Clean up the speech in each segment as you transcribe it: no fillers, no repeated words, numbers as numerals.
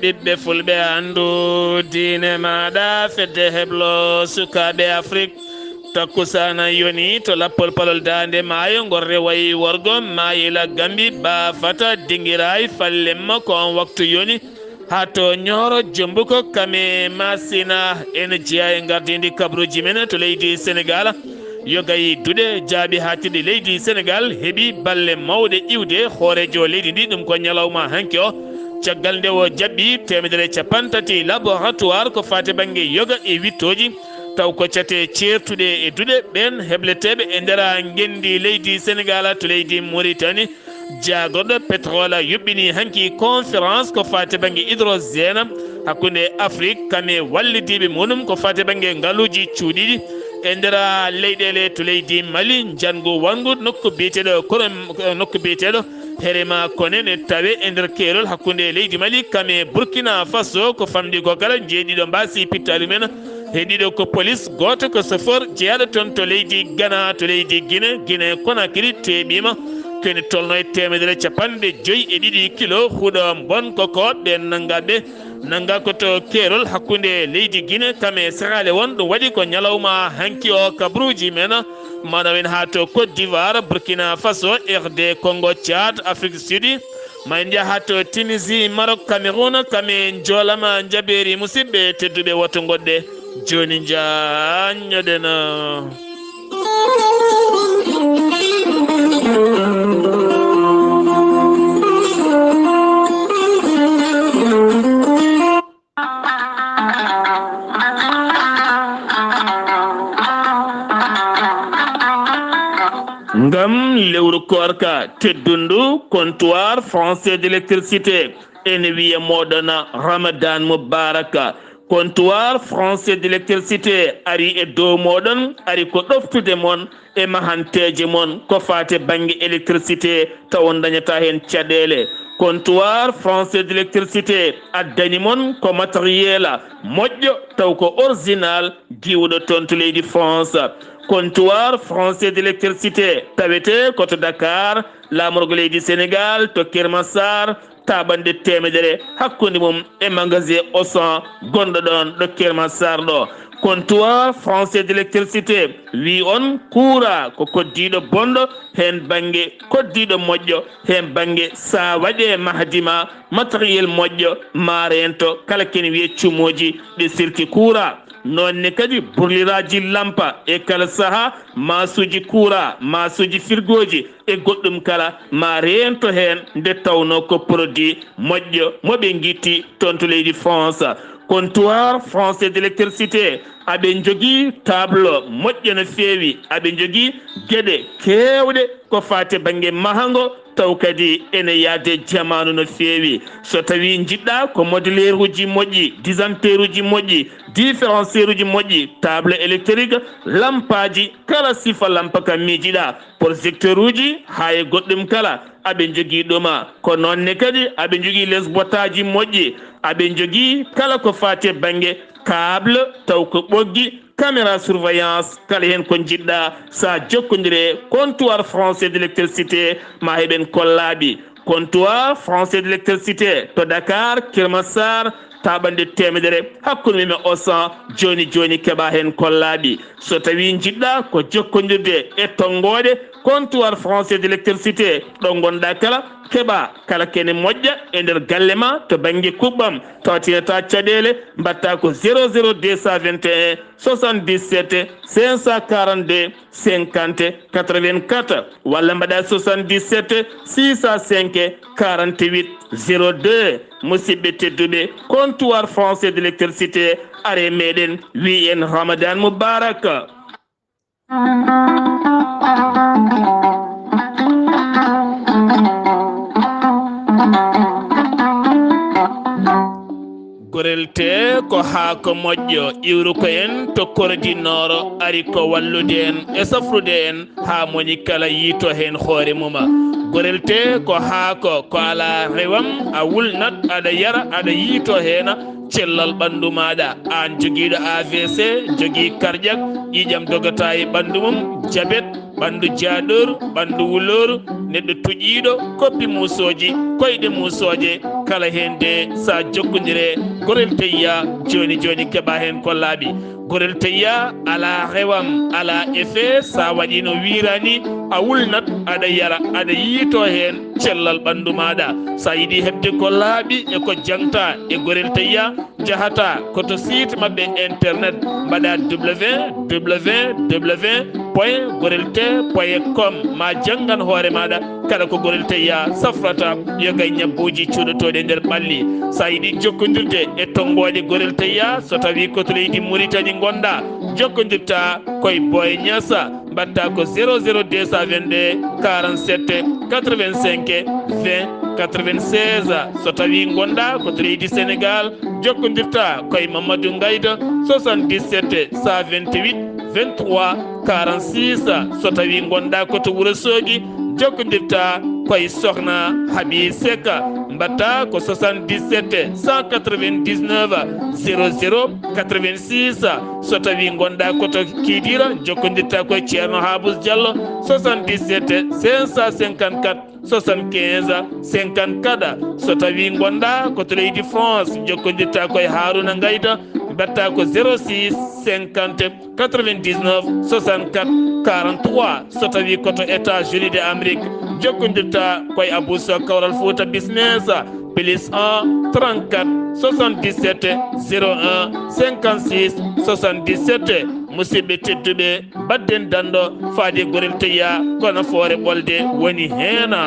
ɓiɓɓe fulɓe andu diine maɗa fedde heblo sukaɓe Afrique takkusana yoni to lappol palol dande maayo gorre wayi worgo mayila gambi ba fata dingiray fallemma ko on waktu yoni ha to ñooro jombuko kame masina en jeeya e gardidi kabruji men to leydi Sénégal yogayi duɗe jaabi hatide leydi Sénégal heeɓi balle mawɗe iwde hoorejo leydi ndi ɗum ko ñalawma hanki o caggal nde o jaɓɓi 150 laboratoire ko fate banggue yoga e wittoji taw ko cate certuɗe e duɗe ɓen hebleteɓe e ndera gendi leydi Sénégal to leydi Mauritanie jaagoɗo pétrole yuɓɓini hanki conférence ko fate banggue hydrogène hakkude Afrique kame wallidiɓe muɗum ko fate banggue ngaaluji cuuɗiɗi e ndera leyɗele to leydi Mali jango wangu nokku biyeteɗo kono nokku biyeteɗo Herema Konene tawe e nder keerol hakkude leydi Mali kame Burkina Faso ko famɗi ko kala jeeɗiɗo mbasi pittali men heeɗiɗo ko police goto ko chauffeur jeeyaɗo toon to leydi Ghana to leydi Guinée Conakry teeɓima kene tolno e 152 kilo huuɗo bon koko ɓe nangaɓe nanga ko to keerol hakkude leydi Guinée kame sahale won ɗum waɗi ko ñalawma hanki o kabruji men manamen ha to Côte d'Ivoire Burkina Faso RD Congo Tchad Afrique Sud ma en ha to Tunisie Maroc Cameroun kame joolama jaɓeri musidɓe tedduɓe woto goɗɗe joni jañoɗen ngam lewru korka teddundu comptoir français d'électricité ene wiya moɗon Ramadan Mubaraka comptoir français d'électricité ari e dow moɗon ari ko ɗoftude mon e mahanteje mon ko fate banggue électricité taw dañata hen caɗele comptoir français d'électricité addani mon ko matériel moƴƴo taw ko original diwɗo toon to leydi France comptoir français d'électricité tawete koto Dakar lamorgo leydi Sénégal to Kermassar taɓande temedere hakkude mum e magasin Auchan gonɗo ɗon ɗo Kermassar ɗo comptoir français d'électricité wi on kuura ko koddiɗo bonɗo hen banggue koddiɗo moƴƴo hen banggue sa waɗe mahdima matériel moƴƴo ma rento kala kene wiye cumoji ɗi sirki kuura nonne kadi burliraji lampa e kala saaha masuji kuura masuji firgoji e goɗɗum kala ma rento hen nde tawno ko produit moƴƴo moɓe guitti toon to leydi France comptoir français d'électricité aɓe jogui tableau moƴƴo no feewi aɓe jogui gueɗe kewɗe ko fate banggue mahango taw kadi ene yaade jamanu no feewi so tawi jiɗɗa ko modulaire uji moƴƴi disanteur uji moƴƴi différencier uji moƴƴi table électrique lampaji kala sifa lampa kam miijiɗa projecteur uji ha e goɗɗum kala aɓe jogui ɗuma ko nonne kadi aɓe jogui les bottaji moƴƴi aɓe jogui kala ko fate banggue câble taw ko ɓoggi caméra surveillance kala hen ko jiɗɗa sa jokkodire comptoir français d'électricité ma heɓen kollaɓi comptoir français d'électricité to Dakar Kermassar taɓande temedere hakkude men Auchan joni keɓa hen kollaɓi so tawi jiɗɗa ko jokkodirde e tonggode comptoir français d'électricité ɗo gonɗa kala keɓa kala kene moƴƴa e nder galle ma to banggue kuɓɓam tawatinata caɗele mbatta ko 00221 77 542 50 84 walla mbaɗa 77 605 48 02 musidɓe tedduɓe comptoir français d'électricité are meɗen wi en Ramadan Mubaraka gorel te ko haako moƴƴo iwru ko en to korodinoro ari ko wallude en e safrude en ha moni kala yiito hen hoore muma gorel te ko haako ko ala rewam a wulnat aɗa yara aɗa yiito hen cellal ɓandu maɗa an joguiɗo AVC jogui cardiaque ƴiƴam dogata e ɓandu mum diabète ɓandu jaaɗor ɓandu wulor neɗɗo tuƴiɗo koppi musoji koyɗe musoje kala hende sa jokkodire gorel tayya joni joni keɓa hen kollaɓi gorel tayya ala rewam ala effet sa waɗino wirani a wulnat aɗa yara aɗa yiito hen cellal ɓandu maɗa sa yiiɗi hebde kollaɓi e ko jangta e gorel tayya jahata koto site mabɓe internet mbaɗa www.gorelte.com ma jangan hoore maɗa kala ko gorel tayya safrata yogay ñabbuji cuuɗotoɗe nder ɓalli sa yiiɗi jokkodirde e tonggode gorel tayya so tawi koto leydi Mauritanie gonɗa jokkodirta koye Boye Niassa mbatta ko 00222 47 85 20 96 so tawi gonɗa koto leydi Sénégal jokkodirta koye Mamadou Ngayda 77 128 23 46 so tawi gonɗa koto Wourossogui jokkodirta koye Sokhna Habi Seka mbatta ko 77 199 00 86 so tawi gonɗa koto Kidira jokkodirta koye Ceerno Habous Diallo 77 554 75 54 so tawi gonɗa koto leydi France jokkodirta koye Harouna Ngayda mbatta ko 06 50 99 64 43 so tawi koto États-Unis d'Amérique jokkodirta koye Abousso Kawral Fouta Business plus 1 34 77 01 56 77 musidɓe tedduɓe badden dando faade gorel tayya kono foore ɓolde woni heena.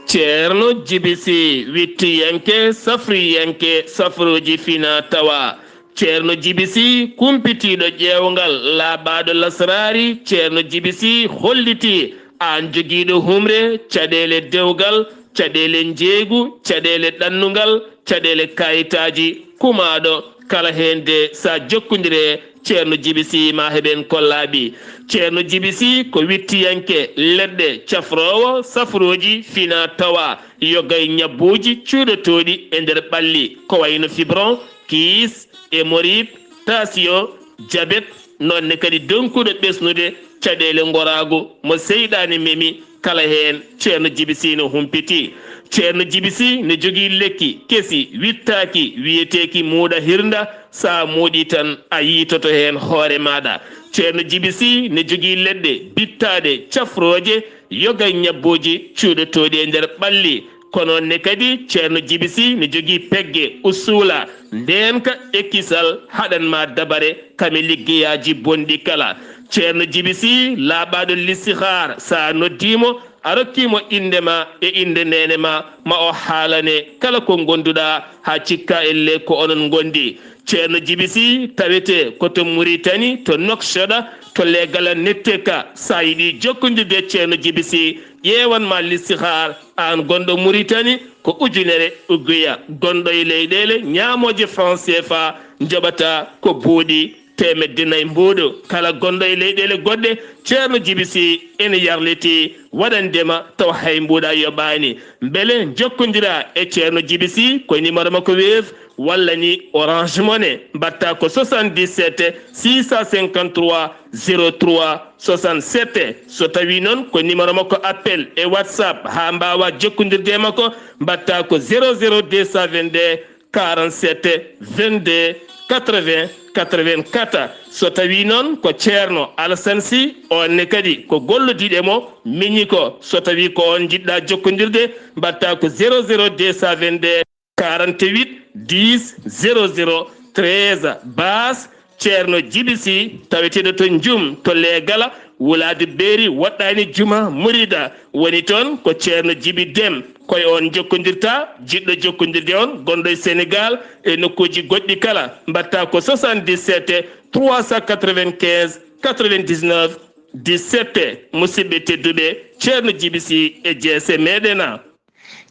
Ceerno Djibisi wittiyanke safriyanke safroji fina tawa Ceerno Djibisi kumpitiɗo ƴeewgal laaɓaɗo lasrari Ceerno Djibisi holliti an jogiiɗo humre caɗele dewgal caɗele jeegu caɗele ɗannungal caɗele kayitaji kumaɗo kala hende sa jokkodire Ceerno Djibisi ma heɓen kollaɓi Ceerno Djibisi ko wittiyanke leɗɗe cafrowo safroji fina tawa yogay ñabbuji cuuɗotoɗi e nder ɓalli ko wayno fibron kiis hémorroïde tension diabète nonne kadi donkuɗo ɓesnude caɗele gorago mo seyɗani memi kala hen Ceerno Djibisi no humpiti Ceerno Djibisi ne jogui lekki kesi wittaki wiyeteki muuɗa hirda sa muuɗi tan a yiitoto hen hoore maɗa Ceerno Djibisi ne jogui leɗɗe bittade cafroje yogay ñabboji cuuɗotoɗi e nder ɓalli kono ne kadi Ceerno Djibisi ne jogui pegge usula ndenka ekkisal haɗanma dabare kame liggeyaji bonɗi kala Ceerno Djibisi laaɓaɗo listihar sa noddimo a rokkimo indema e inde nenema ma o haalane kala ko gonduɗa ha cikka elle ko onon gondi Ceerno Djibisi tawete koto Mauritanie to Nouakchott to legala netteka sa yiɗi jokkodirde Ceerno Djibisi ƴewanma listihar an gonɗo Mauritanie ko ujunere ugguya gonɗo e leyɗele ñamoje franc CFA joɓata ko buuɗi temedde nayyi mbuuɗo kala gonɗo e leyɗele goɗɗe Ceerno Djibisi ene yarliti waɗandema taw hay mbuuɗa yoɓani beele jokkodira e Ceerno Djibisi ko numéro makko Wave walla ni Orange Money mbatta ko 77 653 03 67 so tawi noon ko numéro makko appel e WhatsApp ha mbawa jokkodirde makko mbatta ko 00222 47 22 80 84 so tawi noon ko Ceerno Alassane Sy onne kadi ko gollodiɗe mo miñi ko so tawi ko on jiɗɗa jokkodirde mbatta ko 00222 48 10 00 13 bas Ceerno Djibisi taweteɗo to Njum to Legala wulade beeri woɗɗani juma murida woni toon ko Ceerno Djibi Dem koye on jokkodirta jiɗɗo jokkodirde on gonɗo e Sénégal e nokkuji goɗɗi kala mbatta ko 77 395 99 17 musidɓe tedduɓe Ceerno Djibisi e jeese meɗena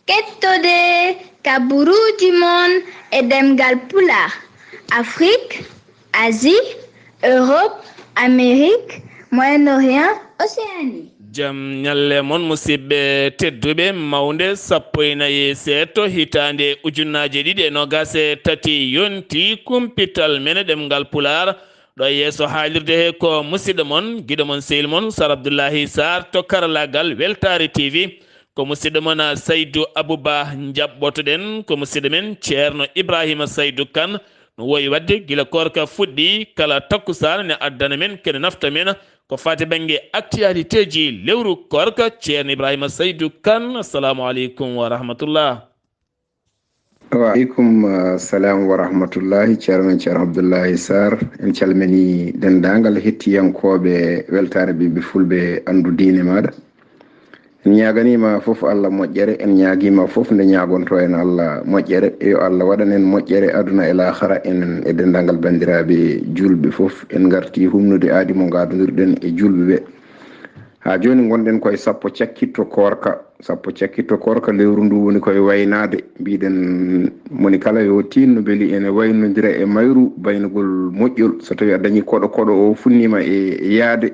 kettode kaburuji mon e ɗemngal pulaar Afrique Asie Europe Amérique Moyen-Orient Océanie jam nyalle mon musidɓe tedduɓe mawnde sappo e nayi seeɗto hitande ujunnaje ɗiɗi e nogas e tati yonti kumpital mene ɗemngal pulaar ɗo yeeso haalirde he ko musidɗo mon guiɗo mon sehil mon Sar Abdullaahi Saar to karallagal Weltare TV ko musidɗo mon Saydou Abouba jaɓɓotoɗen ko musidɗo men ceerno Ibrahima Saydou Kane no woyi wadde gila korka fuɗɗi kala takkusan ne addana men kene nafta men ko fati banggue actualité ji lewru korka ceerno Ibrahima Saydou Kane assalamu aleykum wa rahmatullah. wa aleykum salam wa rahmatullahi ceerno Abdullaahi Saar en calmini dendagal hettiyankoɓe weltare ɓiɓɓe fulɓe andu diine maɗa en ñaganima foof Allah moƴƴere en ñaguima foof nde ñagonto en Allah moƴƴere yo Allah waɗan en moƴƴere aduna e lahara enen e dendagal bandiraɓe julɓe foof en garti humnude aadi mo gadodirɗen e julɓe ɓe ha joni gonɗen koye sappo cakkitto korka lewru ndu woni koye waynade mbiɗen moni kala yo tinno beeli ene waynodira e mayru baynugol moƴƴol so tawi a dañi koɗo o funnima e yaade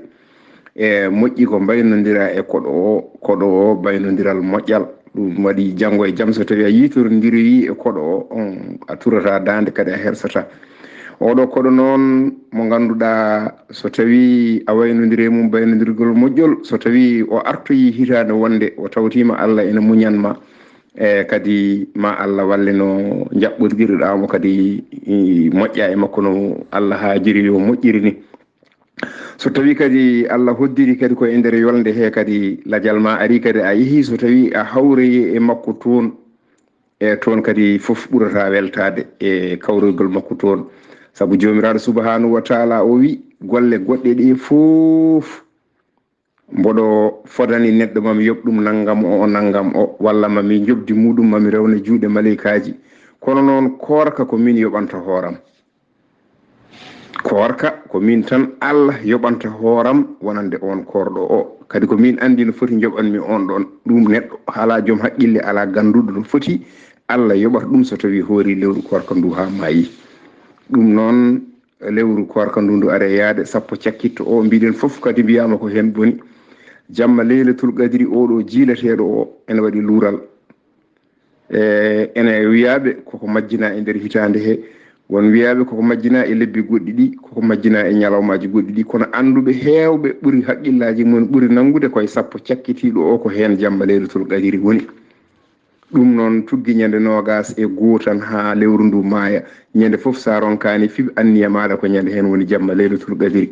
e moƴƴi ko baynodira e koɗo o baynodiral moƴƴal ɗum waɗi janggo e jaam so tawi a yitorondiri e koɗo o on a turata dande kadi a hersata oɗo koɗo noon mo ganduɗa so tawi a waynodiri mum baynodirgol moƴƴol so tawi o artoyi hitande wonde o tawtima Allah ene muñanma e kadi ma Allah walle no jaɓɓodirɗamo kadi moƴƴa e makko no Allah haajiri yo moƴƴiri ni so tawi kadi Allah hoddiri kadi ko e nder yolde he kadi ladial ma ari kadi a yeehi so tawi a hawroyi e makko toon kadi fof ɓurata weltade e kawrogol makko toon saabu jomiraɗo subhanahu wa taala o wi golle goɗɗe ɗe fof mboɗo fodani neɗɗo mami yoɓ ɗum naggam o walla mami jobdi muɗum mami rewna juuɗe maleykaji kono noon korka ko min yoɓanta hooram korka ko min tan Allah yoɓanta hooram wonande on korɗo o kadi ko min andi no foti joɓanmi on ɗon ɗum neɗɗo ala joom haqqille ala ganduɗo no foti Allah yoɓata ɗum so tawi hoori lewru korka ndu ha maayi ɗum noon lewru korka ndu are yaade sappo cakkitto o mbiɗen foof kadi mbiyama ko hen boni jamma leylatul qadri oɗo jiilateɗo o ene waɗi luural ene wiyaɓe koko majjina e nder hitande he won wiyaɓe koko majjina e lebbi goɗɗi ɗi koko majjina e ñalawmaji goɗɗi ɗi kono anduɓe hewɓe ɓuuri haqqillaji mum ɓuuri nangude koye sappo cakkitiɗo o ko hen jamma leylatul qadri woni ɗum noon tuggi ñande nogas e gootan ha lewru ndu maaya ñande foof sa ronkani fiɓe anniya maɗa ko ñande hen woni jamma leylatul qadri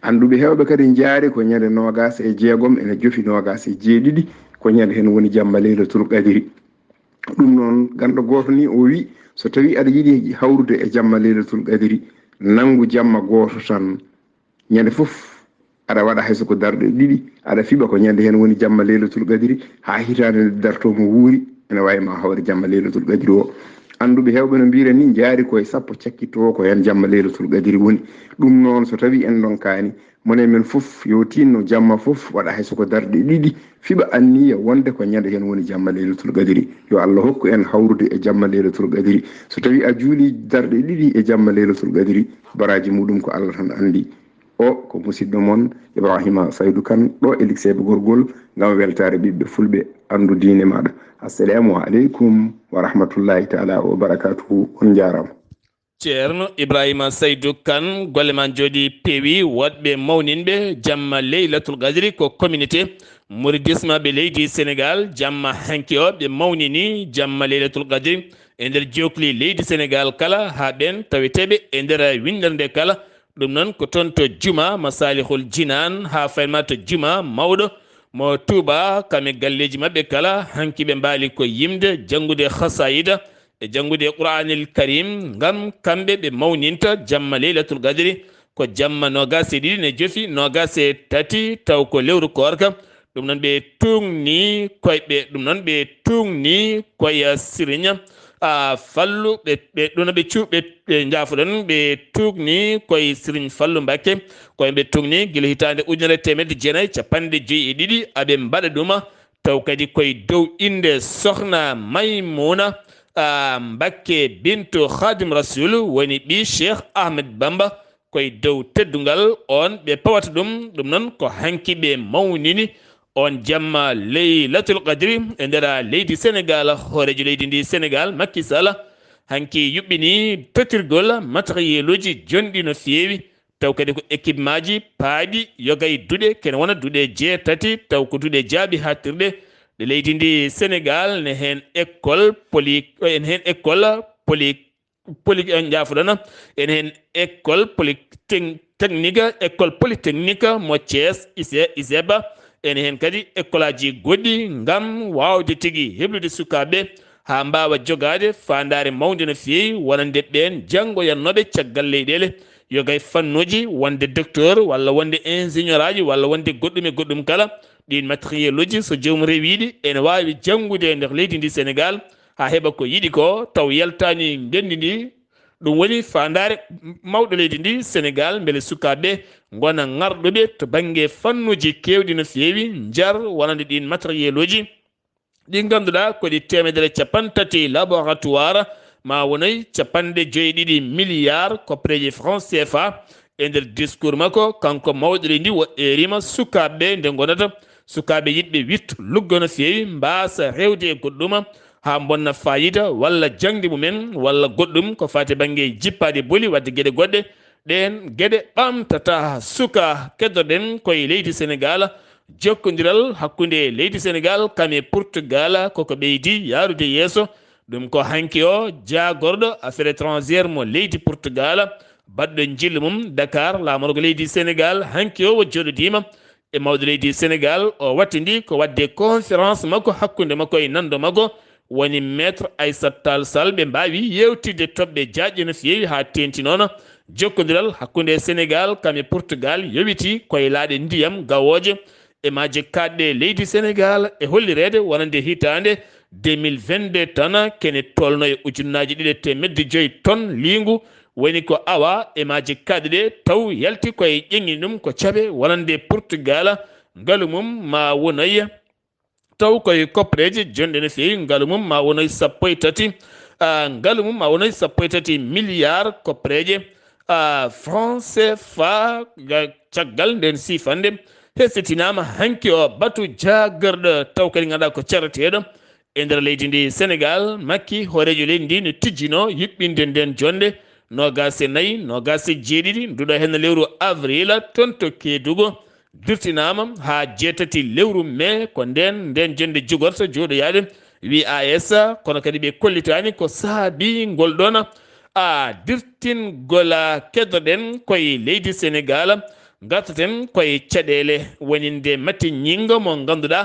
anduɓe hewɓe kadi jaari ko ñande nogas e jeegom ene jofi nogas e jeeɗiɗi ko ñande hen woni jamma leylatul qadri ɗum noon ganɗo goto ni o wi so tawi aɗa yiiɗi hawrude e jamma leylatul qadri nangu jamma goto tan ñande foof aɗa waɗa hayso ko darɗe ɗiɗi aɗa fiɓa ko ñande hen woni jamma leylatul qadri ha hitande nde dartomo wuuri ene wawi ma hawre jamma leylatul qadri o anduɓe hewɓe no mbiren ni jaari koye sappo cakkitto o ko hen jamma leylatul qadri woni ɗum noon so tawi en donkani mone men foof yo tinno jamma foof waɗa hayso ko darɗe ɗiɗi fiɓa anniya wonde ko ñande hen woni jamma leylatul qadri yo Allah hokku en hawrude e jamma leylatul qadri so tawi a juuli darɗe ɗiɗi e jamma leylatul qadri baraji muɗum ko Allah tan andi o ko musidɗo mon Ibrahima Saydou Kane ɗo e likseɓe gorgol ngam weltare ɓiɓɓe fulɓe andu diine maɗa assalamu aleykum wa rahmatullahi taala wa barakatuhu on jarama ceerno Ibrahima Saydou Kane golle man jooɗi peewi woɗɓe mawninɓe jamma leylatul qadri ko communauté mouridisme ɓe leydi Sénégal jamma hanki o ɓe mawnini jamma leylatul qadri e nder jokli leydi Sénégal kala ha ɓen taweteɓe e nder windere nde kala ɗum noon ko toon to juma masalihul jinan ha fayma to juma mawɗo mo Touba kame galleji mabɓe kala hanki ɓe mbaali ko yimde janngude khasayida e janngude qur'anil karim ngam kamɓe ɓe mawninta jamma leylatul qadri ko jamma nogas e ɗiɗi ne jofi nogas e tati taw ko lewru korka ɗum noon ɓe tungni koye siriña fallu ɓe ɗum ɓe cuuɓe ɓe jaafoɗon ɓe tugni koye Serigne Fallou Mbacké koye ɓe tugni guila hitande ujunere temedde jeenayyi capanɗe joyyi e ɗiɗi aɓe mbaɗa ɗuma taw kadi koye dow inde sohna Maymuna Mbacké bintu Khadim Rasoul woni ɓi Cheikh Ahmed Bamba koye dow teddungal on ɓe pawata ɗum noon ko hanki ɓe mawnini on jamma laylatul qadri e nder leydi Sénégal horejo leydi ndi Sénégal Macky Sall hanki yuɓɓini totirgol matériel uji jonɗi no feewi taw kadi ko équipement ji paaɗi yogay duɗe kene wona duɗe jeetati taw ko duɗe jaaɓi hattirɗe ɗe leydi ndi Sénégal ne hen école jafoɗana en hen école polytechnique mo Thiès ISEBA ene hen kadi école aji goɗɗi ngam wawde tigui heblude sukaɓe ha mbawa jogade fandare mawde no feewi wonande ɓen janggoyannoɓe caggal leyɗele yogay fannuji wonde docteur walla wonde ingénieur aji walla wonde goɗɗum e goɗɗum kala ɗin matériel uji so joomum rewiɗi ene wawi janggude e nder leydi ndi Sénégal ha heɓa ko yiɗi ko taw yaltani ndendi ndi ɗum woni fandare mawɗo leydi ndi Sénégal beele sukaɓe gona garɗuɓe to banggue fannuji kewɗi no feewi jar wonande ɗin matériel uji ɗi ganduɗa koɗi 130 laboratoire ma wonoy 50 milliards koppreje francs CFA e nder discours makko kanko mawɗo leydi ndi wo erima sukaɓe nde gonata sukaɓe yiɗɓe wittu luggo no feewi mbasa rewde e goɗɗuma ha bonna fayida walla jangde mumen walla goɗɗum ko fati banggue jippade booli wadde gueɗe goɗɗe ɗen gueɗe ɓamtata suka keddoɗen koye leydi Sénégal jokkodiral hakkude leydi Sénégal kame Portugal koko ɓeydi yarude yeeso ɗum ko hanki o jagorɗo affaire étrangére mo leydi Portugal baɗɗo jillu mum Dakar lamorgo leydi Sénégal hanki o wo joɗodima e mawɗo leydi Sénégal o wattidi ko wadde conférence makko hakkude makko e nando makko woni maître Aissata Tall Sall ɓe mbawi yewtidde toɓɓe jaƴƴe no feewi ha tenti noon jokkodiral hakkude Sénégal kame Portugal yowiti koye laaɗe ndiyam gawoje e maje kaɗɗe leydi Sénégal e hollirede wonande hitande 2022 tan kene tolno e ujunnaji 2,5 tonnes lingu woni ko awa e maje kaɗɗe ɗe taw yalti koye ƴeŋi ɗum ko caɓe wonande Portugal ngaalu mum ma wonoy taw koye koppreje jonɗe no feewi ngaalu mum ma wonoy 13 milliards koppreje francs CFA caggal nden sifande hesitinama hanki o batu jagorɗo taw kadi ganduɗa ko carateɗo e nder leydi ndi Sénégal Macky horejo leydi ndi no tijjino yuɓɓinde nden jonde 24 nduɗo hen lewru avril toon to Kédougou dirtinama ha 6 lewru mai ko nden jonde jogorto jooɗoyade WAS kono kadi ɓe kollitani ko saabi ngol ɗon dirtingol keddoɗen koye leydi Sénégal gartaten koye caɗele woninde matti ñingo mo ganduɗa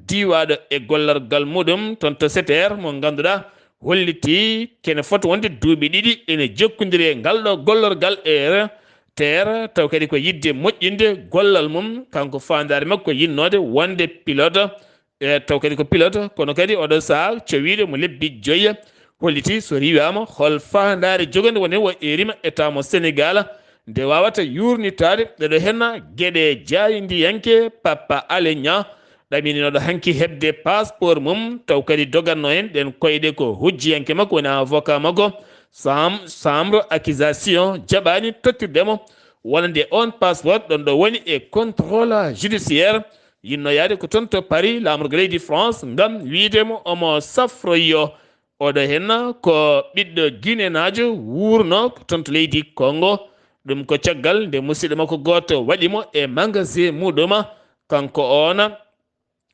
diwaɗo e gollargal muɗum toon to SETER mo ganduɗa holliti kene foti wonde duuɓi ɗiɗi ene jokkodiri e ngal ɗo gollorgal e terre taw kadi ko yidde moƴƴinde gollal mum kanko fandare makko yinnode wonde pilote taw kadi ko pilote kono kadi oɗo saaha cowiɗo mo lebbi 5 holliti so riwama hol fandare jogande woni wo erima état mo Sénégal nde wawata yurnitade ɗeɗo henna gueɗe jaydiyanke Papa Alé Niang ɗamininoɗo hanki hebde passeport mum taw kadi doganno hen ɗen koyɗe ko hujjiyanke makko woni avocat makko chambre accusation jaɓani tottirdemo wonande on passeport ɗon ɗo woni e contrôle judiciaire yinno yaade ko toon to Paris lamorgo leydi France ngam wiidemo omo safroyo oɗo henna ko ɓiɗɗo guinénajo wurno toon to leydi Congo ɗum ko caggal nde musidɗo makko goto waɗimo e magasin muɗuma kanko ona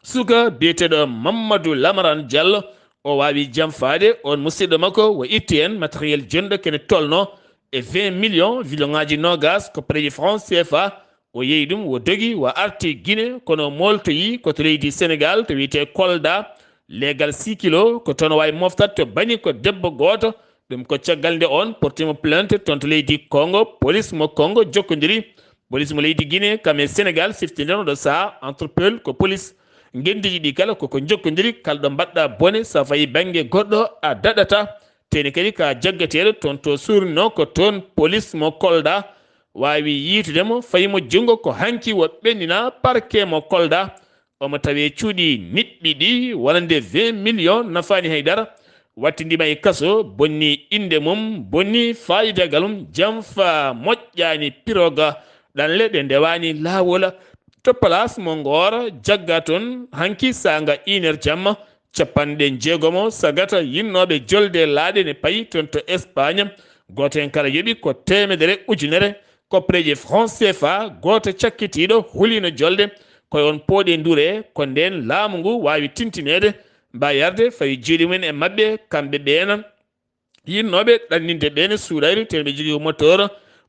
suka biyeteɗo Mamadou Lamaran Diallo o wawi jamfade on musidɗo makko wo itti en matériel jonɗo kene tolno e 20 millions villoŋaji nogas ko préji francs CFA o yeeyi ɗum wo dogi wo arti Guinée kono moltoyi koto leydi Sénégal to wiyete Kolda legal 6 kilos ko toon wawi moftat to bani ko debbo goto ɗum ko caggal nde on portimo plainte toon to leydi Congo police mo Congo jokkodiri police mo leydi Guinée kame Sénégal siftinen oɗo saaha entrepel ko police gendiji ɗi kala koko jokkodiri kala ɗo mbaɗɗa bone sa fayi banggue goɗɗo a daɗata teni kadi ka jaggateɗo toon to surno ko toon police mo Kolda wawi yitudemo fayimo jungo ko hanki wo ɓennina parquet mo Kolda omo tawe cuuɗi niɗɗi ɗi wonande 20 millions nafani haydara wattidima e kaso bonni inde mum bonni fayidagal mum jamfa moƴƴani piroga ɗanle ɗe ndewani lawola to place mo Ngor jagga ton hanki sanga 1h jamma capanɗe jeegomo sagata yinnoɓe jolde laaɗe ne payi ton to Espagne goto hen kala yoɓi ko temedere ujunere koppreje franc CFA goto cakkitiɗo hulino jolde koye on pooɗe ndure ko nden laamu ngu wawi tintinede mba yarde fayi jiiɗi mumen e mabɓe kamɓe ɓeena yinnoɓe ɗanninde ɓene suuɗari ten ɓe jogui moteur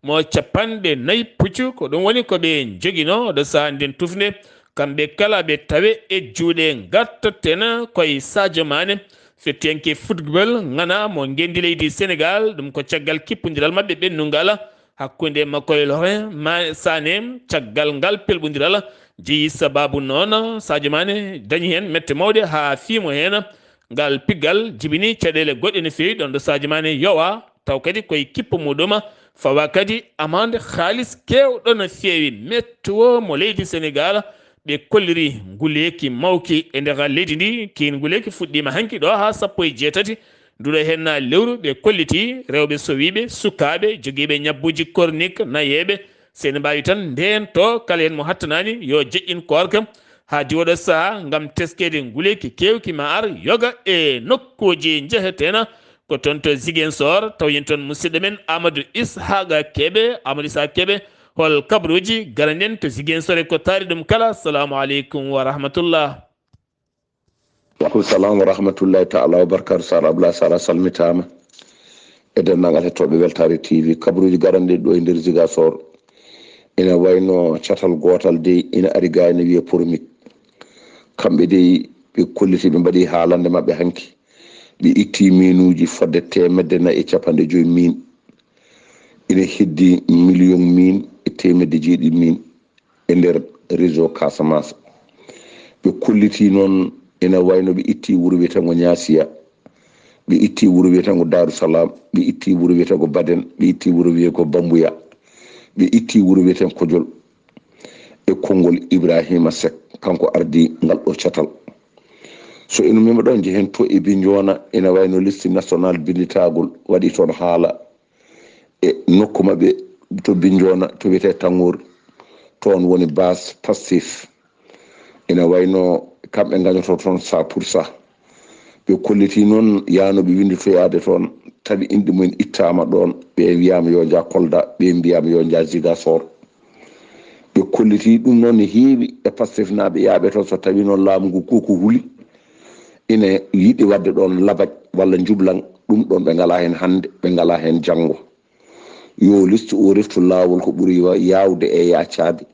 mo capanɗe nayyi puccu ko ɗum woni koɓe joguino ɗo saha nden tufde kamɓe kala ɓe tawe e juuɗe gattaten koye Sadio Mané fettiyanke football ngana mo gendi leydi Sénégal ɗum ko caggal kippodiral mabɓe ɓennugal hakkude makko e Laurent Sané caggal ngal pelɓodiral jeeyi sababu noon Sadio Mané dañi hen mette mawɗe ha fiimo hen ngal piggal jibini caɗele goɗɗe no fewi ɗon ɗo Sadio Mané yowa taw kadi koye kippo muɗum fawa kadi amande halis kewɗo no fewi metto mo leydi Sénégal ɓe kolliri nguleyki mawki e nder leydi ndi kin nguleyki fuɗɗima hanki ɗo ha 17 nduɗo hen lewru ɓe kolliti rewɓe sowiɓe sukaɓe joguiɓe ñabbuji cornique nayeɓe sen mbawi tan nden to kala hen mo hattanani yo jeƴƴin korka ha diwoɗo saaha gam teskede nguleyki kewki ma ar yoga e nokkuji jeehetena ko toon to Ziguinchor taw yen toon musidɗo men Amadou Ishaqa Keɓe hol kabaruji garanen to Ziguinchor ko taari ɗum kala. Assalamu aleykum wa rahmatullah. Wa salam wa rahmatullahi ta'ala wa barakatuh. Sar Abdullaahi Saar salmitama e dennagal hettoɓe Weltare TV kabaruji garanɗe ɗo e nder Ziguinchor ina wayno catal gotal de ina ari ga ene wiye pormik kamɓe de ɓe kolliti ɓe mbaɗi haalande mabɓe hanki ɓe itti minuji fodde 150 min ina heddi million min e 100 min e nder réseau Casamance ɓe kolliti noon ina wayno ɓe itti wuro wiyetengo Ñasiya ɓe itti wuro wiyetengo Darussalam ɓe itti wuro wiyetengo Baden ɓe itti wuro wiyego Bambuya ɓe itti wuro wiyeten Kojol e konngol Ibrahima Seck kanko ardi ngal ɗo catal so ina mima ɗon jehen to e Bignona ina wayno liste national binditagol waɗi toon haala e nokku maɓɓe to Bignona to wiyete Tangour toon woni base Pastef ina wayno kamɓe gañoto toon 100% ɓe kolliti noon yanoɓe winditoyade toon tawi inde mumen ittama ɗon ɓe wiyama yo ja Kolda ɓe mbiyama yo ja Ziguinchor ɓe kolliti ɗum noon ne heewi e Pastef naɓe yaaɓe toon so tawi noon laamu ngu koko huuli ina yiɗi wadde ɗon labaj walla jublan ɗum ɗon ɓe ngala hen hande ɓe ngala hen janggo yo liste o reftu lawol ko ɓuuri yawde e yaccade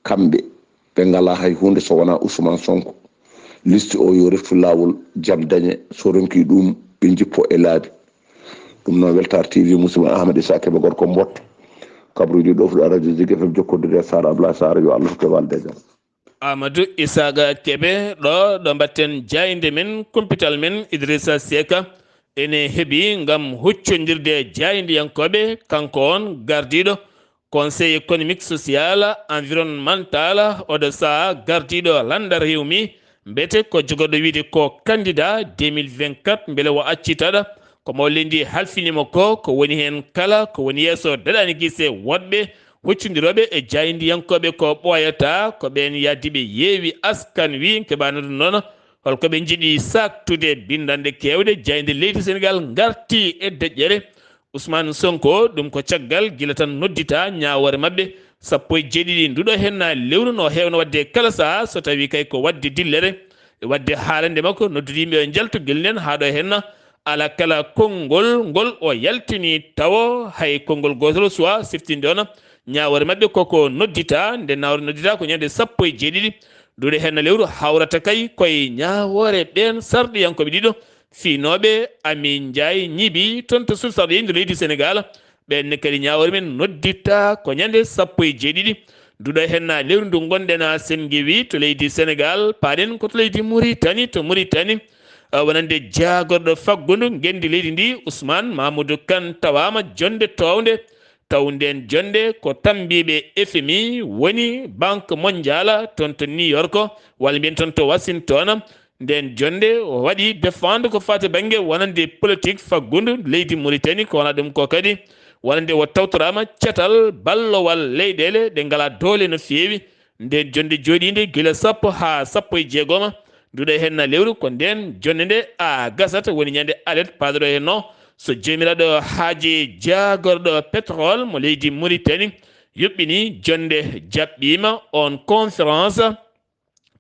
kamɓe ɓe ngala hay hunde so wona Ousmane Sonko liste o yo reftu lawol Jam Dañe so ronki ɗum ɓe jippo e laabi ɗum noon Weltare TV musidɗo Ahmed Issa Keɓe gorko mbotto kabaruji ɗo fuɗa radio Zik FM jokkodire Sar Abdullaahi Saar yo Allah hokku walde jam. Amadou Ishaqa Keɓe ɗo mbatten jayde men Kumpital men Idrissa Seck ene heeɓi gam huccodirde jaydiyankoɓe kanko on gardiɗo conseil économique social environnemental oɗo saaha gardiɗo landar rewmi mbete ko jogoɗo wiide ko candidat 2024 beele o accitaɗa komo lendi halfinima ko woni hen kala ko woni yeeso daɗani guise woɗɓe huccodiroɓe e jaydiyankoɓe ko ɓoyata ko ɓen yaddiɓe yeewi askan wi keɓanoɗo noon holkoɓe jiiɗi saktude bindande kewde jayde leydi Sénégal garti e deƴƴere Ousmane Sonko ɗum ko caggal guila tan noddita ñawore mabɓe 17 nduɗo hen lewru no hewno wadde kala saha so tawi kay ko wadde dillere wadde haalande makko noddude yimɓe yo jaltu guelnen haɗo hen ala kala konngol ngol o yaltini tawa hay konngol gotol soit siftinde on ñawore mabɓe koko noddita nde nawre noddita ko ñande 17 duuɗe hen lewru hawrata kay koye ñawore ɓen sarɗiyankoɓe ɗiɗo fiinoɓe Amin Ndiaye ñiiɓi toon to sursarɗo yeyde leydi Sénégal ɓenne kadi ñawore men noddita ko ñande 17 duuɗo hen lewru ndu gonɗen sen gewi to leydi Sénégal paɗen koto leydi Mauritanie to Mauritanie wonande jagorɗo faggudu gendi leydi ndi Ousmane Mamadou Kane tawama jonde towde tawden jonde ko tambiɓe FMI woni banque mondiale toon to New York walla mbiyen toon to Washington nden jonde o waɗi défendre ko fate banggue wonande politique faggudu leydi Mauritanie ko wona ɗum ko kadi wonande o tawtorama cetal ballowal leyɗele ɗe ngala doole no fewi nden jonde joɗinde gila sappo ha sappo e jeegoma nduɗo henna lewru ko nden jonde nde a gasata woni ñande alet paɗoɗo hen no so jomiraɗo haaji jagorɗo pétrole mo leydi Mauritanie yuɓɓini jonde jaɓɓima on conférence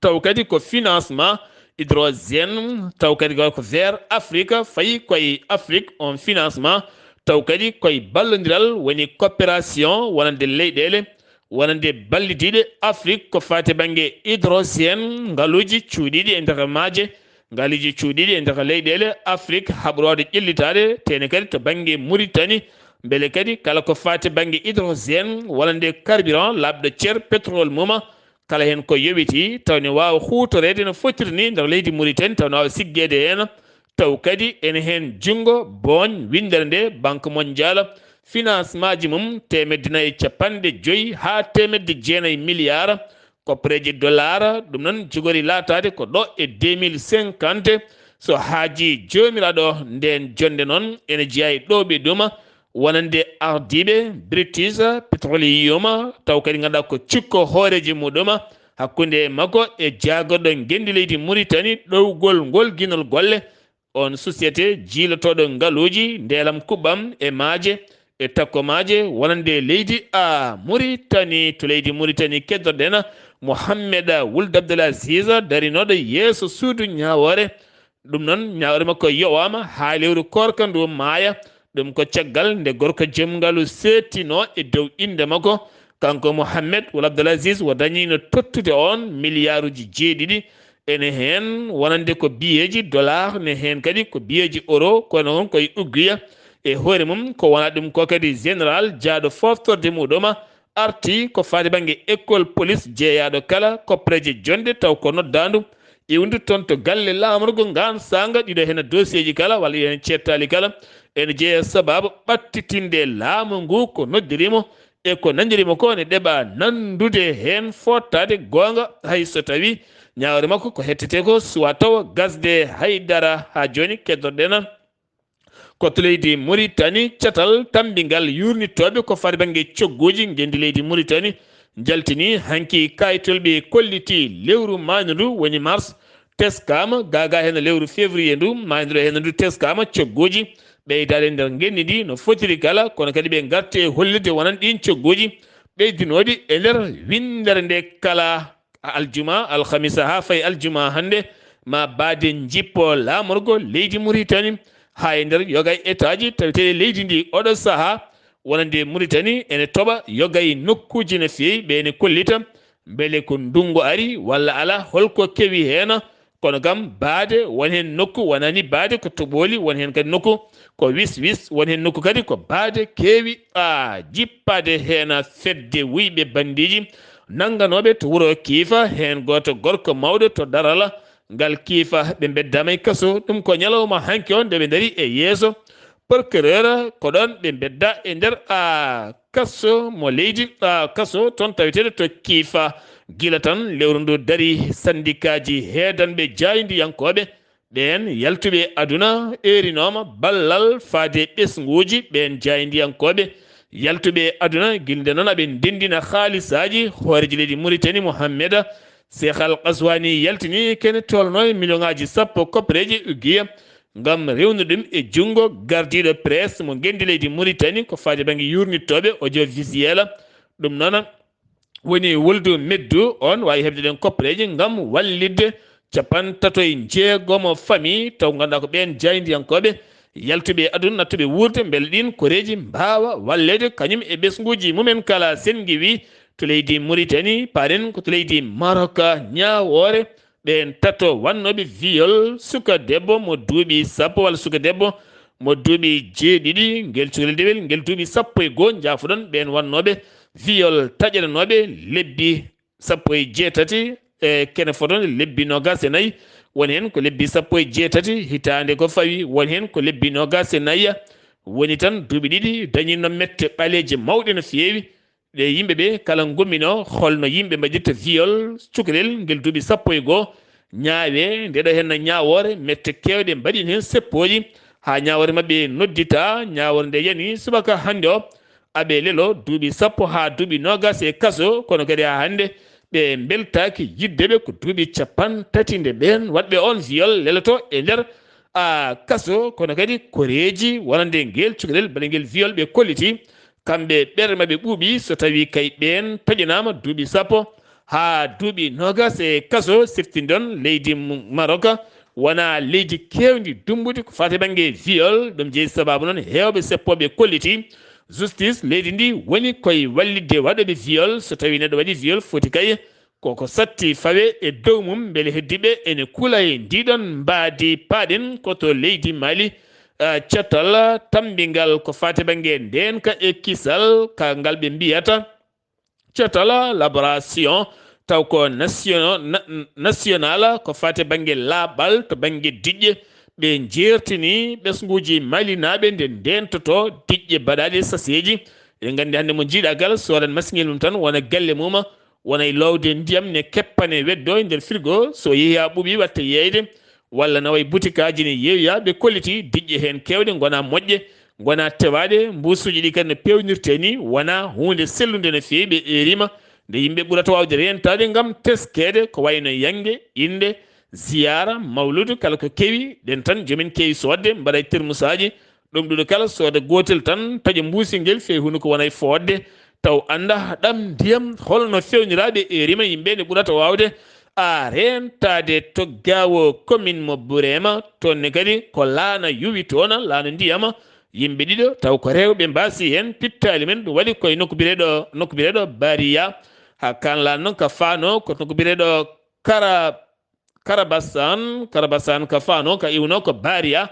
taw kadi ko financement hydrogène taw kadi ko vers Afrique fayi koye Afrique on financement taw kadi koye ballodiral woni coopération wonande leyɗele wonande ballidiɗe Afrique ko fate banggue hydrogène ngaluji cuuɗiɗi e nder maaje ngaluji cuuɗiɗi e nder leyɗele Afrique haɓrode ƴellitade tene kadi to banggue Mauritanie beele kadi kala ko fate banggue hydrogène wonande carburant labɗo ceer pétrole muma kala hen ko yowiti taw ne wawa hutorede no fotiri ni nder leydi Mauritanie taw ne wawa siggede hen taw kadi ene hen jungo boñ windere nde banque mondiale financement ji mum temedde nayyi capanɗe joyyi ha temedde jeenayyi milliard koppareji dollar ɗum noon jogori latade ko ɗo e 2050 so haaji jomiraɗo nden jonde noon ene jeeya e ɗoɓe ɗuma wonande ardiɓe British Petroleum taw kadi ganduɗa ko cikko hooreji muɗuma hakkude makko e jagorɗo gendi leydi Mauritanie ɗowgol ngol guinol golle on société jiilotoɗo ngaluji ndelam kuɓɓam e maaje e takkomaje wonande leydi Mauritanie to leydi Mauritanie keddoɗen Mohammed Wuld Abdullaahi darinoɗo yeeso suudu ñawore ɗum noon ñawore makko yowama ha lewru korka ndu maaya ɗum ko caggal nde gorko jomgalu settino e dow inde makko kanko Mohammed Wuld Abdullaahi wo dañino tottude on milliarduji jeeɗiɗi ene hen wonande ko biyeji dollar ne hen kadi ko biyeji euro kono on koye ugguya e hoore mum ko wona ɗum ko kadi général jaaɗo foftorde muɗuma arti ko fati banggue école police jeeyaɗo kala koppareje jonde taw ko noddandu iwndu toon to galle lamorgo ngan sanga ɗiɗo hen dossier ji kala walla hen cettali kala ene jeeya sababu ɓattitinde laamu ngu ko noddirimo e ko nandirimo ko ne ɗeɓa nandude hen fottade gonga hay so tawi ñawre makko ko hettete ko suwa taw gasde haydara ha joni keddoɗen ko to leydi Mauritanie catal tambingal yurnittoɓe ko fati banggue cogguji gendi leydi Mauritanie jaltini hanki kayitolɓe kolliti lewru maydu woni mars teskama gaga hen lewru février ndu mayduɗo hen ndu teskama cogguji ɓeydade nder genni ɗi no fotiri kala kono kadi ɓe garte hollirde wonan ɗin cogguji ɓeydinoɗi e nder windere nde kala aljuma alhamisa ha fayi aljuma hande ma baade jippo lamorgo leydi Mauritanie ha e nder yogay état ji taweteɗe leydi ndi oɗo saaha wonande Mauritanie ene toɓa yogay nokkuji no fewi ɓe ne kollita beele ko ndungu ari walla ala holko kewi hen kono kam baade won hen nokku wonani baade ko toɓoli won hen kadi nokku ko wis won hen nokku kadi ko baade kewi jippade hen fedde wuyɓe bandiji nangganoɓe to wuuro kiifa hen goto gorko mawɗo to darala ngal kiifa ɓe beddama e kaso ɗum ko ñalawma hanki on nde ɓe daari e yeeso procureur ko ɗon ɓe bedda e nder kaso mo leydi kaso toon taweteɗe to kiifa gila tan lewru ndu daari syndicat ji heedanɓe jaydiyankoɓe ɓen yaltuɓe aduna erinoma ballal faade ɓesguji ɓen jaydiyankoɓe yaltuɓe aduna guilde noon aɓe ndendina haalisaji hooreji leydi Mauritanie Mohammed Cheikh Al Qaswani yaltini kene tolno e million ngaji sappo koppareji uggiya ngam rewnude ɗum e jungo gardiɗo presse mo gendi leydi Mauritanie ko faade banggue yurnittoɓe audiovisuel ɗum noon woni woldu meddu on wawi hebde ɗen koppareji ngam wallidde 36 famille taw ganduɗa ko ɓen jaydiyankoɓe yaltuɓe aduna nattuɓe wurde beele ɗin koreji mbawa wallede kañum e ɓesguji mumen kala sen giwi to leydi Mauritanie paren ko to leydi Maroc ñawore ɓen tato wannoɓe viol suka debbo mo duuɓi sappo walla suka debbo mo duuɓi jeeɗiɗi guel cukalel dewel guel duuɓi sappo e goho jafuɗon ɓen wannoɓe viol taƴananoɓe lebbi sappo e jeetati e kene foton lebbi nogas e nayyi woni hen ko lebbi sappo e jeetati hitande ko fawi woni hen ko lebbi nogas e nayyi woni tan duuɓi ɗiɗi dañino mette ɓaleje mawɗe no fewi ɗe yimɓeɓe kala gommino holno yimɓe mbaɗirta viol cukalel guel duuɓi sappo e goho ñaawe ndeɗo henno ñawore mette kewɗe mbaɗin hen seppoji ha ñawore mabɓe noddita ñawore nde yani subaka hande o aɓe leelo duuɓi sappo ha duuɓi nogas e kaso kono kadi ha hande ɓe beltaki yiddeɓe ko duuɓi 30 nde ɓen waɗɓe on viol leloto e nder kaso kono kadi koreji wonande ngel cukalel bale ngel viol ɓe kolliti kamɓe ɓerɗe maɓɓe ɓuuɓi so tawi kay ɓen taƴinama duuɓi 10 ha duuɓi 20 e kaso siftindon leydi Maroc wona leydi kewdi dumbude ko fate banggue viol ɗum jeeyi sababu noon hewɓe seppoɓe kolliti justice leydi ndi woni koye wallidde waɗoɓe viol so tawi neɗɗo waɗi viol foti kay koko satti fawe e dow mum beele heddiɓe ene kuula e ndiɗon mbaadi paaɗen koto leydi Mali cettal tambingal ko fate banggue ndenka e kisal ka ngal ɓe mbiyata cettal laboration taw ko national ko fate banggue laaɓal to banggue diƴƴe ɓe jertini ɓesguji Mali naɓe nde ndentoto diƴƴe baɗaɗe saseji eɗen gandi hande mo jiiɗagal sodan masiŋel mum tan wona galle mum wona e lowde ndiyam ne keppane weddo e nder frigo so yeehi ha ɓuuɓi watta yeyde walla nawa e boutique aji ne yeeyoya ɓe kolliti diƴƴe hen kewɗe gona moƴƴe gona tewaɗe mbusuji ɗi kadi no pewnirte ni wona hunde sellude no fewi ɓe erima nde yimɓe ɓurata wawde rentade gam teskede ko wayno yangue inde ziyara mawludu kala ko kewi ɗen tan jomin kewi sodde mbaɗa e termusaji ɗum ɗuɗo kala sooda gotel tan taƴa mbuusi ngel fewi hunde ko wona e fodde taw anda ɗam ndiyam holno fewniraɓe erima yimɓe ne ɓurata wawde rentade to gawo commune mo Burema tonne kadi ko laana yuwi toona laana ndiyama yimɓe ɗiɗo taw ko rewɓe mbasi hen pittali men ɗum waɗi koye nokku bireɗo Bariya ha kan laana noon ka fano ko nokku bireɗo Karabasan ka fano ka iwno ko Bariya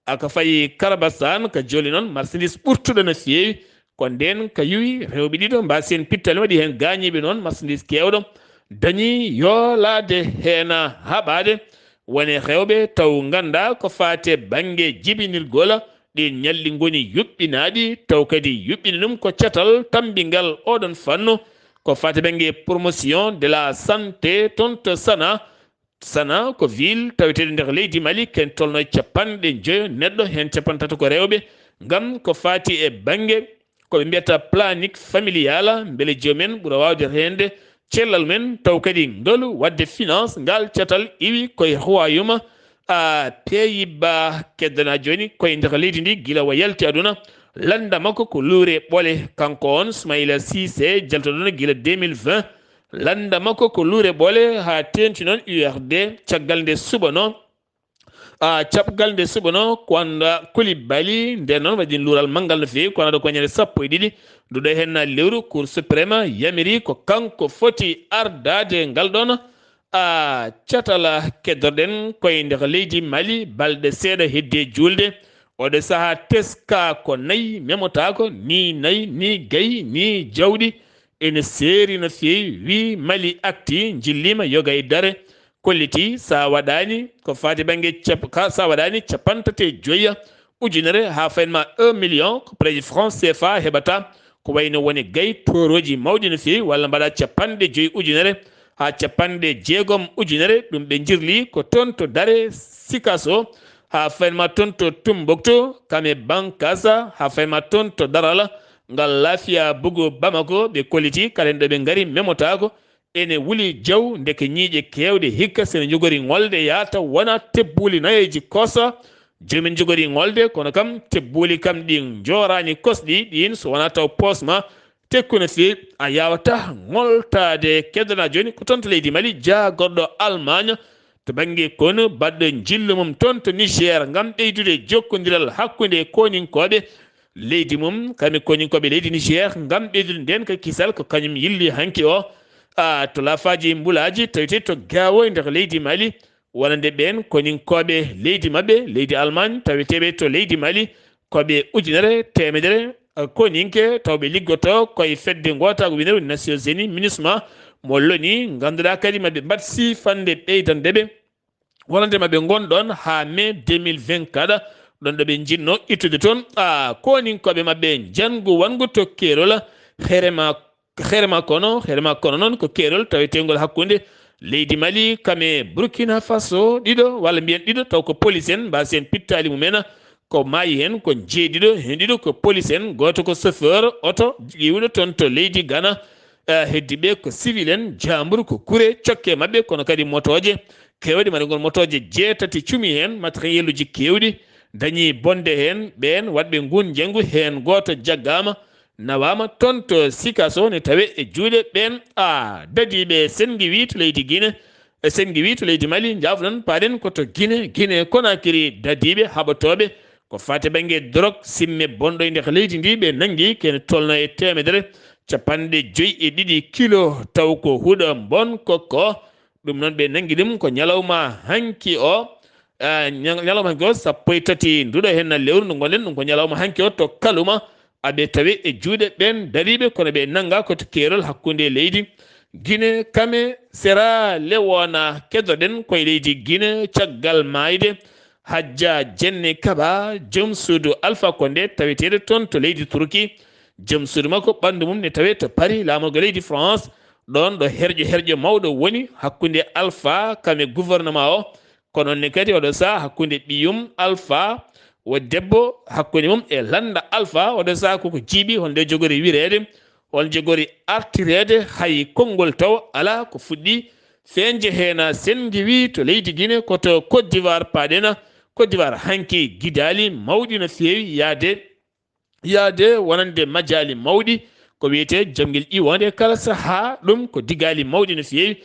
aka fayi Karabasan ka joli noon marchandise ɓurtuɗo no fewi ko nden ka yuwi rewɓe ɗiɗo mbasi hen pittali waɗi hen gañiɓe noon marchandise kewɗo dañi yoolade heena haɓade wone rewɓe taw ganda ko fate banggue jibinirgol ɗi ñalli goni yuɓɓinaɗi taw kadi yuɓɓini ɗum ko cetal tambingal oɗon fannu ko fate banggue promotion de la santé toon to sana ko ville taweteɗo nder leydi Mali ken tolno 50 neɗɗo hen 50 ko rewɓe gam ko fati e banggue koɓe mbiyata planique familial beele jomumen ɓuura wawde rende cellal men taw kadi ngol wadde finance ngal cetal iwi koye royaume Pays-Bas keddana joni koye nder leydi ndi gila o yalti aduna landa makko ko luure ɓole kanko on Soumaïla Cissé jaltoɗon gila 2020 landa makko ko luure ɓole ha tenti noon URD caggal nde subano ko anda Coulibaly nden noon waɗi luural manggal no fewi ko anaɗo ko ñande 12 nduɗo hen lewru cour suprême yamiri ko kanko foti ardade ngal ɗon catala keddorɗen koye nder leydi Mali balɗe seeɗa heddi julde oɗo saaha teska ko nayi memotako ni nayi ni gayi ni jawɗi ene seeri no fewi wi Mali acti jillima yoga e dare kolliti sa waɗani ko fati banggue sa waɗani 35 ujunere ha faynma 1 million ko préji franc CFA heɓata ko wayno woni gayi toroji mawɗi no fewi walla mbaɗa 50 ujunere ha 60 ujunere ɗum ɓe jirli ko toon to dare Sikasso ha faynma toon to Tombouctou kame Bankasa ha faynma toon to Daral ngal Lafia Bougou Bamako ɓe kolliti kalen ɗo ɓe gaari memotako ene wuli jaw ndeke ñiiƴe kewɗe hikka sene jogori ngolde yaata wona tebbuli nayeji kosa jomin jogori ngolde kono kam tebbuli kam ɗi jorani kosɗi ɗin so wona taw posma tekkuno fewi a yawata ngoltade keddana joni ko toon to leydi Mali jagorɗo Allemagne to banggue kono baɗɗo jillu mum toon to Niger gam ɓeydude jokkodiral hakkude koninkoɓe leydi mum kamɓe koninkoɓe leydi Niger gam ɓeydude nden ka kisal ko kañum yilli hanki o to lafaji mbulaji tawite to gawo e nder leydi Mali wonande ɓen koninkoɓe leydi mabɓe leydi Allemagne taweteɓe to leydi Mali koɓe ujunere temedere koninke tawɓe liggoto koye fedde gotago winere Nations Unies MINUSMA mo loni ganduɗa kadi maɓe mbat sifande ɓeydandeɓe wonande maɓe gonɗon ha mai 2024 ɗon ɗo ɓe jinno ittude toon koninkoɓe maɓɓe jangu wangu to Kerol herema kono noon ko Kerol tawetegol hakkude leydi Mali kame Burkina Faso ɗiɗo walla mbiyen ɗiɗo taw ko police en mbasi en pittali mumen ko maayi hen ko jeeɗiɗo hen ɗiɗo ko police en goto ko chauffeur auto ƴiwɗo toon to leydi Ghana heddiɓe ko civil en jamburu ko kure cokke mabɓe kono kadi motoje kewɗe maɗe gon motoje jeetati cumi hen matériel uji kewɗi dañi bonde hen ɓen wadɓe ngun jenggu hen goto jaggama nawama toon to Sikaso ne tawe e juuɗe ɓen dadiɓe sengi wi to leydi Guinée sengi wi to leydi Mali jafɗon paɗen koto Guinée Conakry dadiɓe haɓatoɓe ko fate banggue drogue simme bonɗo nder leydi ndi ɓe nangui kene tolno e temedere capanɗe 5 kilo taw ko huuɗo bon kokko ɗum noon ɓe nangui ɗum ko ñalawma hanki o ñalawma hanki o 13 nduɗo hen lewru ndu gonɗen ɗum ko ñalawma hanki o to kaluma aɓe tawi e juuɗe ɓen dariɓe kono ɓe nanga koto kerol hakkude leydi Guinée kame Sierra Leone keddoɗen koye leydi Guinée caggal mayde Hajja Jenne Kaba joom suudu Alpha Condé taweteɗo toon to leydi Turki joom suudu makko ɓandu mum ne tawe to Paris laamugo leydi France ɗon ɗo herƴo mawɗo woni hakkude Alpha kame gouvernement o kono ne kadi oɗo saha hakkude ɓiyum Alpha wo debbo hakkude mum e landa Alpha oɗo saha koko jiiɓi honde jogori wirede on jogori artirede hay konngol taw ala ko fuɗɗi feñje hena sengi wi to leydi Guinée koto Côte d'Ivoire paɗena Côte d'Ivoire hanki guidali mawɗi no fewi yaade wonande majali mawɗi ko wiyete jamguel ƴiwonde kala saha ɗum ko digali mawɗi no fewi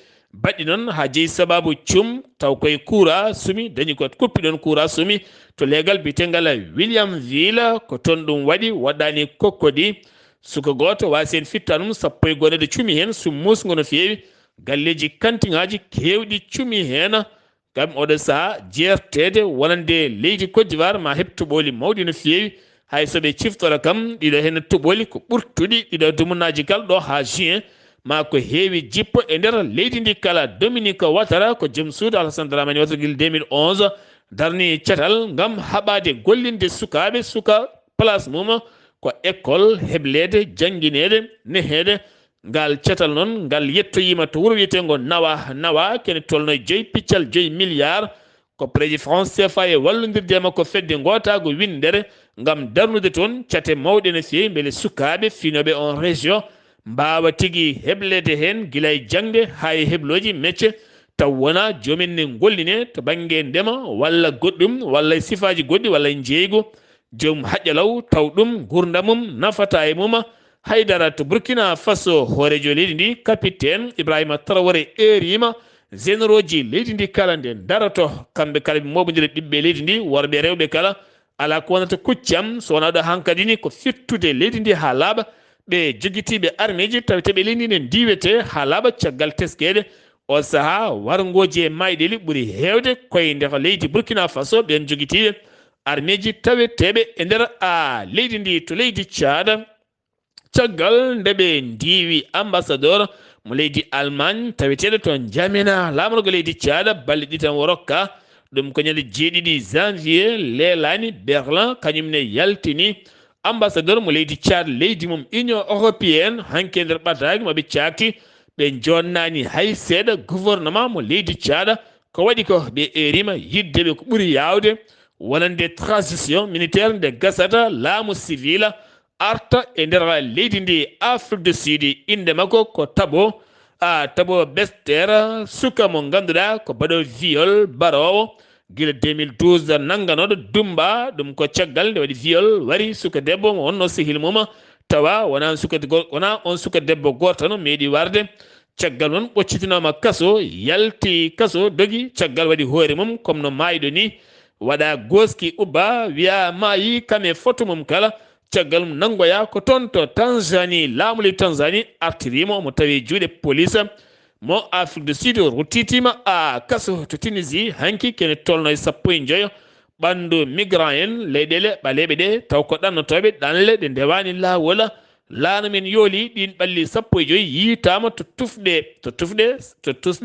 baɗɗi noon ha jeeyi sababu cum taw koye coura sumi dañi ko kuppiɗon coura sumi to legal bitegal Williamville ko toon ɗum waɗi waɗani kokkodi suka goto wasi en fitta ɗum 11 cumi hen summusgo no fewi galleji kantiŋaji kewɗi cumi hen kam oɗo saha jertede wonande leydi Côte d'Ivoire ma heɓ toɓoli mawɗi no fewi hay soɓe ciftora kam ɗiɗo hen toɓoli ko ɓurtuɗi ɗiɗo dumunaji kala ɗo ha juin ma ko heewi jippo e nder leydi ndi kala. Dominique Ouattara ko joom suudu Alassane Dramane Ouattara guila 2011 darni catal ngam haɓade gollinde suka place mum ko école heblede jangguinede nehede ngal catal noon ngal yettoyima to wuuro wiyetego nawa kene tolno 5,5 milliards ko président France CFA e wallodirde makko fedde gotago windere ngam darnude toon cate mawɗe no fewi beele sukaɓe finoɓe on région mbawa tigui heblede hen guilay jangde ha e hebloji métier taw wona jomin ne golline to banggue ndema walla goɗɗum walla sifaji goɗɗi walla jeeygu joom haƴalaw taw ɗum gurdamum nafata e mum haydara to Burkina Faso hoorejo leydi ndi capitaine Ibrahima Traoré erima généraux ji leydi ndi kala nde darato kamɓe kala ɓe moɓodira ɓiɓɓe leydi ndi worɓe rewɓe kala ala ko wonata kuccam so wona ɗo hankkadi ni ko fittude leydi ndi ha laaɓa ɓe joguitiɓe armée ji taweteɓe leydi ndi ne diwete ha laaɓa caggal teskede o saaha wargoji e mayɗeli ɓuuri hewde koye nder leydi Burkina Faso ɓen joguitiɓe armée ji taweteɓe e nder leydi ndi to leydi Tchad caggal nde ɓe ndiwi ambassadeur mo leydi Allemagne taweteɗo toon jamina lamorgo leydi Tchad balɗe ɗi tan o rokka ɗum ko ñande 7 janvier leelani Berlin kañumne yaltini ambassadeur mo leydi Tchad leydi mum Union européenne hanke nder ɓataki moɓe cakti ɓe jonnani hay seeɗa gouvernement mo leydi Tchad ko waɗi ko ɓe erima yiddeɓe ko ɓuuri yawde wonande transition militaire nde gasata laamu civil arta e nder leydi ndi Afrique du Sud inde makko ko Tabo Bester suka mo ganduɗa ko baɗo viol barowo guila 2012 nangganoɗo Dumba ɗum ko caggal nde waɗi viol wari suka debbo mo wonno sehil mum tawa wona on suka debbo goto tan meeɗi warde caggal noon ɓoccitinoma kaso yalti kaso dogi caggal waɗi hoore mum comme no mayiɗo ni waɗa goski ubba wiya mayi kame photo mum kala caggal mum nangoya ko toon to Tanzanie laamuli Tanzanie artirima mo tawi juuɗe police mo Afrique du Sud ruttitima kaso to Tunisie hanki kene tolno e 15 ɓandu migrant en leyɗele ɓaleɓe ɗe taw ko ɗannotoɓe ɗanle ɗe ndewani lawol laana men yooli ɗin ɓalli 15 yitama to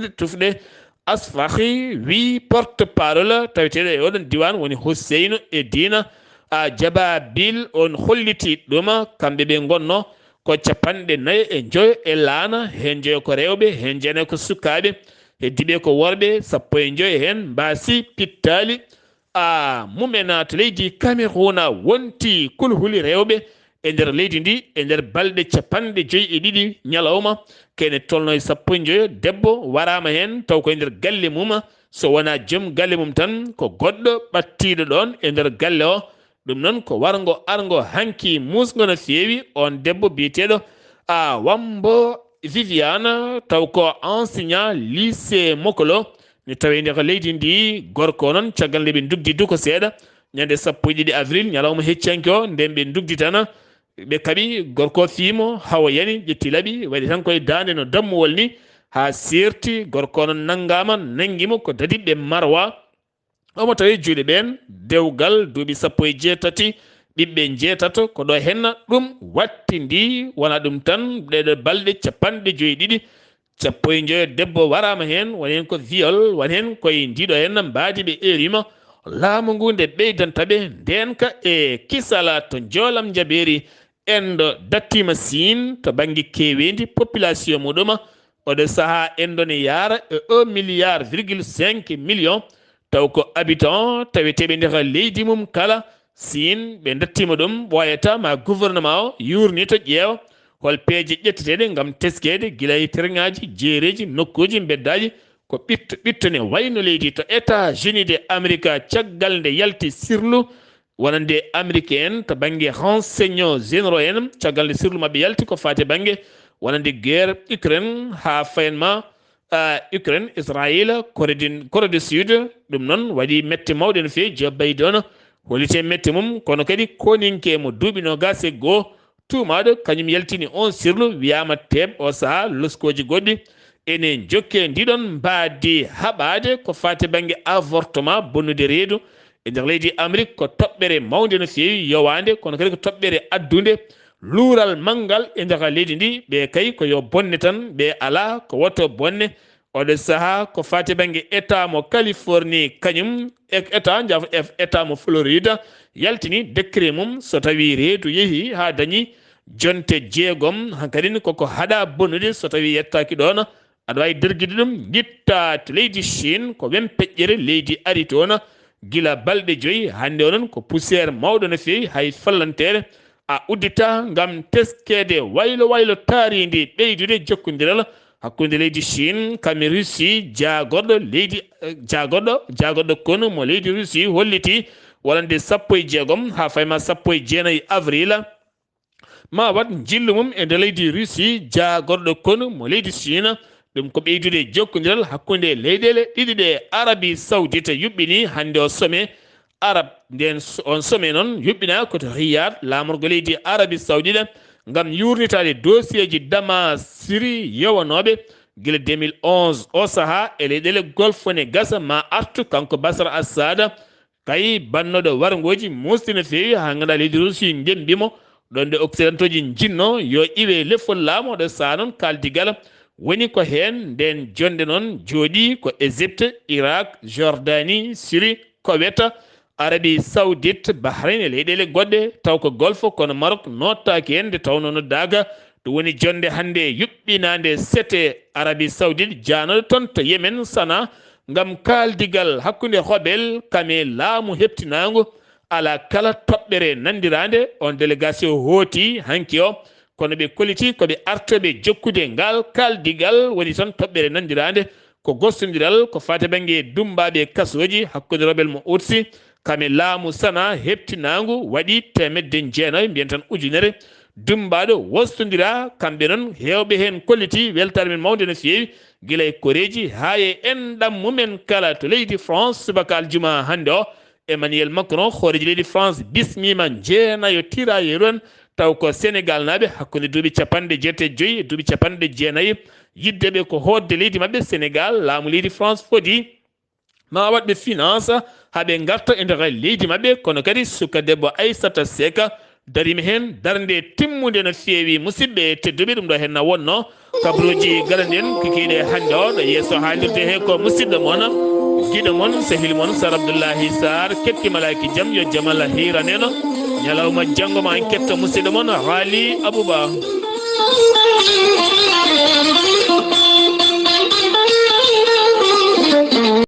tufɗe asfahi wi porte parole taweteɗo e oɗon diwan woni Hussein e dina Jababil on holliti ɗum kamɓe ɓe gonno ko 45 e laana hen joyo ko rewɓe hen jene ko sukaɓe heddiɓe ko worɓe 15 hen mbasi pittali mumen to leydi Cameroun wonti kulhuli rewɓe e nder leydi ndi e nder balɗe capanɗe joyi e ɗiɗi ñalawma kene tolno e sappo e joyo debbo warama hen taw koye nder galle mum so wona joom galle mum tan ko goɗɗo ɓattiɗo ɗon e nder galle o ɗum noon ko wargo argo hanki musgo no feewi on debbo biyeteɗo a Wambo Viviane taw ko enseignant lycée Mokolo ni tawi nde ko leydi ndi gorko noon caggal nde ɓe dugdi duko seeɗa ñande 1 avril ñalawma heccanki o nden ɓe dugdi tan ɓe kaɓi gorko fiimo hawa yani ƴetti laaɓi waɗi tan koye dande no dammuwol ni ha serti gorko noon nanggama nanguimo ko dadiɓe marwa omo tawi juuɗe ɓen dewgal duuɓi 18 ɓiɓɓe jeetato ko ɗo henna ɗum watti ndi wona ɗum tan ɗeɗo balɗe capanɗe joyi ɗiɗi 15 debbo warama hen woni hen ko viol woni hen koye ndiɗo henna mbadi ɓe erima laamu ngu nde ɓeydantaɓe ndenka e kisala to joolam jaɓeri endo dattima Sine to banggue kewendi population muɗuma oɗo saaha endo ne yaara e 1,5 million taw ko habitant taweteɓe ndeka leydi mum kala Sine ɓe dattima ɗum ɓoyata ma gouvernement o yurni to ƴeewa hol peeje ƴetteteɗe gam teskede guila e terŋaji jeereji nokkuji beddaji ko ɓitto ne wayno leydi to États-Unis de Amérique caggal nde yalti sirlu wonande américain to banggue renseignement généraux en caggal nde sirlu mabɓe yalti ko fate banggue wonande guerre Ukraine ha fayenma Ukraine Israël Corée du Sud ɗum noon waɗi mette mawɗe no fewi Joe Biden holite mette mum kono kadi koninke mo duuɓi 21 tumaɗo kañum yaltini on sirlu wiyama teɓ o saaha loskoji goɗɗi ene jokke ndiɗon mbadi haɓade ko fate banggue avortement bonnude reedu e nder leydi Amérique ko toɓɓere mawde no fewi yowande kono kadi ko toɓɓere addude luural manggal e nder leydi ndi ɓe kay ko yo bonne tan ɓe ala ko wotto bonne oɗo saaha ko fate banggue état mo Californie kañum état mo Floride yaltini décret mum so tawi reedu yeehi ha dañi jonte 6 hankkadine koko haɗa bonnude so tawi yettaki ɗon aɗa wawi derguide ɗum guitta to leydi Chine ko wen peƴƴere leydi ari toon gila balɗe 5 hande onon ko poussiére mawɗo no fewi hay fallantere a uddita gam teskede waylo taaridi ɓeydude jokkodiral hakkude leydi Chine kami Russie jagorɗo leydi jagorɗo kono mo leydi Russie holliti walande 16 ha fayma 19 avril ma wat jillu mum e nder leydi Russie jagorɗo kono mo leydi Chine ɗum ko ɓeydude jokkodiral hakkude leyɗele ɗiɗi ɗe Arabie Saoudite yuɓɓini hande o sommet arab nden on sommet noon yuɓɓina koto Riyad lamorgo leydi Arabie Saoudite gam yurnitade dossier ji dama Syrie yewanoɓe guila 2011 o saaha e leyɗele golfe ne gasa ma artu kanko Bashar Assad kay bannoɗo wargoji musdi no fewi ha ganduɗa leydi Russie jembimo ɗon nde occidentaux ji jinno yo iwe lefol laamu oɗo saaha noon kaldigal woni ko hen nden jonde noon jooɗi ko Égypte Irak Jordanie Syrie Koweït Arabie Saoudite Bahrain e leyɗele goɗɗe taw ko golfe kono Maroc nottaki hen nde tawno no daga ɗum woni jonde hande yuɓɓinande sete Arabie Saoudite janoɗo toon to Yemen Sana gam kaldigal hakkude hoɓel kame laamu heptinago ala kala toɓɓere nandirande on délégation hooti hanki o kono ɓe koliti koɓe artoɓe jokkude ngal kaldigal woni toon toɓɓere nandirande ko gostodiral ko fate banggue dumbaɓe kasoji hakkude rebel mo Houthi kame laamu Sana heptinagu waɗi 900 mbiyen tan ujunere dumbaɗo wostodira kamɓe noon hewɓe hen kolliti weltare men mawde no fewi guila e koreji ha e enɗam mumen kala to leydi France subaka aljuma hande o Emmanuel Macron hooreji leydi France bismima jeenayo tirayeru en taw ko Sénégal naɓe hakkude duuɓi 75 e duuɓi 90 yiddeɓe ko hodde leydi mabɓe Sénégal laamu leydi France foti ma waɗɓe finance haɓe garta e nder leydi mabɓe kono kadi suka debbo Aissata Seck darima hen darde timmude no fewi musidɓe tedduɓe ɗum ɗo hen na wonno kabaruji garanɗen kikiɗe hande o ɗo yeeso haalirde he ko musidɗo moon guiɗo moon sehil moon Sar Abdullaahi Saar ketti malaki jaam yo jaam Allah hiraneno ñalawma janggo ma en ketta musidɗo moon Haali Abouba